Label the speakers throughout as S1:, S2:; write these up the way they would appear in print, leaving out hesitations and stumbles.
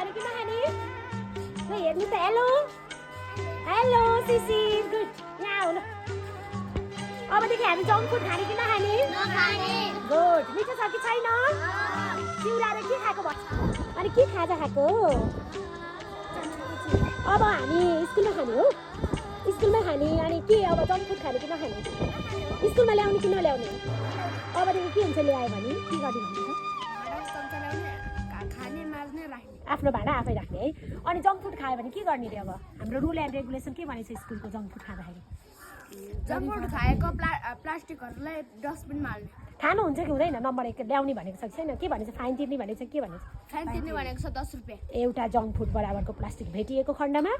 S1: खाने कि नखाने ल हेर्नु त हेलो हेलो सिसी गुड यहाँ आउनु अबदेखि हामी जङ्क फुड खाने कि नखाने गुड मिठो छ कि छैन चिउरा र के खाएको भन्छ अनि के खाजा खाएको अब हामी स्कुलमा खाने हो स्कुलमै खाने अनि के अब जङ्क फुड खाने कि नखाने स्कुलमा ल्याउने कि नल्याउने अबदेखि के हुन्छ ल्यायो भने के गरिदिनु हुन्छ आफ्नो भाडा आफै राख्ने है अनि जङ्क फुड खायो भने के गर्ने रे अब हाम्रो रुल एन्ड रेगुलेसन के भनेको छ स्कुलको जङ्क फुड खाँदाखेरि
S2: जङ्क फुड खाएको प्लास्टिकहरूलाई डस्टबिनमा हाल्ने
S1: खानुहुन्छ कि हुँदैन नम्बर 1 ल्याउने भनेको छ कि छैन के भनेको छ फाइन तिर्ने भनेको छ के भनेको छ
S2: फाइन तिर्ने भनेको छ 10 रुपियाँ
S1: एउटा जङ्क फुड बराबरको प्लास्टिक भेटिएको खण्डमा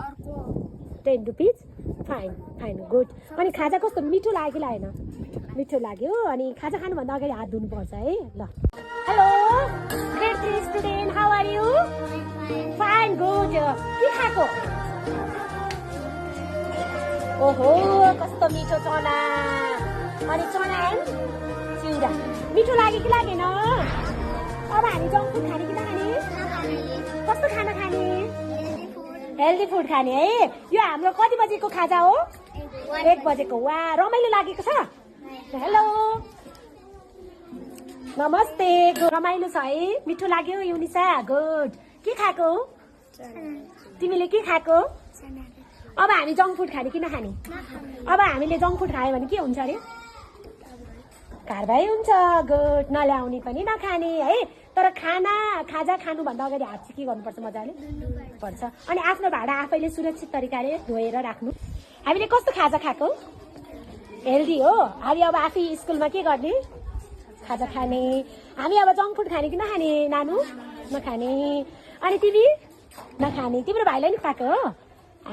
S2: अर्को
S1: 10 रुपिज फाइन फाइन गुड अनि खाजा कस्तो मिठो लाग्यो कि लागेन मिठो लाग्यो अनि खाजा खानुभन्दा अगाडि हात धुनुपर्छ है ल hello grade 3 student how are you fine good के खाएको ओहो कस्तो मिठो चना अनि चना एन्ड चिउरा मिठो लाग्यो कि लागेन अब हामी जङ्क फुड खाने कि नखाने कस्तो खाना खाने हेल्दी फुड खाने है यो हाम्रो कति बजेको खाजा हो 1 बजेको वा रमाइलो लागेको छ हेलो नमस्ते रमाइलो छ है मिठो लाग्यो युनिसा गुड के खाएको तिमीले के खाएको अब हामी जङ्क फुड खाने कि नखाने अब हामीले जङ्क फुड खायो भने के हुन्छ अरे कारबाही हुन्छ गुड नल्याउने पनि नखाने है तर खाजा खानुभन्दा अगाडि हात चाहिँ के गर्नुपर्छ मजाले पर्छ अनि आफ्नो भाडा आफैले सुरक्षित तरिकाले धोएर राख्नु हामीले कस्तो खाजा खाएको हेल्दी हो हामी अब आफै स्कुलमा के गर्ने खाजा खाने हामी अब जङ्क फुड खाने कि नखाने नानु नखाने अनि तिमी नखाने तिम्रो भाइलाई नि खाएको हो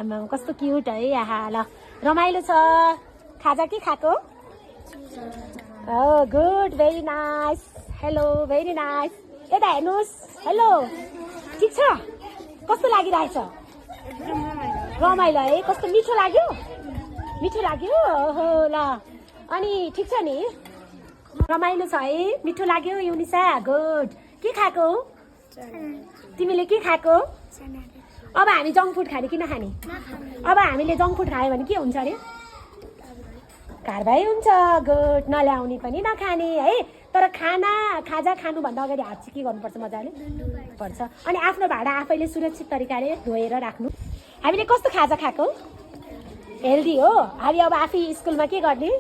S1: आमा कस्तो क्युट है आहा ल रमाइलो छ खाजा के खाएको Oh, good, very nice. Hello, very nice. यता हेर्नुहोस् हेलो ठिक छ कस्तो लागिरहेछ रमाइलो है कस्तो मिठो लाग्यो ओहो ल अनि ठिक छ नि रमाइलो छ है मिठो लाग्यो युनिसा गुड के खाएको तिमीले के खाएको अब हामी जङ्क फुड खाने कि नखाने अब हामीले जङ्क फुड खायो भने के हुन्छ अरे कारबाही हुन्छ गुड नल्याउने पनि नखाने है तर खाजा खानुभन्दा अगाडि हात चाहिँ के गर्नुपर्छ मजाले पर्छ अनि आफ्नो भाडा आफैले सुरक्षित तरिकाले धोएर राख्नु हामीले कस्तो खाजा खाएको हेल्दी हो हामी अब आफै स्कुलमा के गर्ने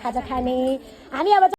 S1: खाजा खाने हामी अब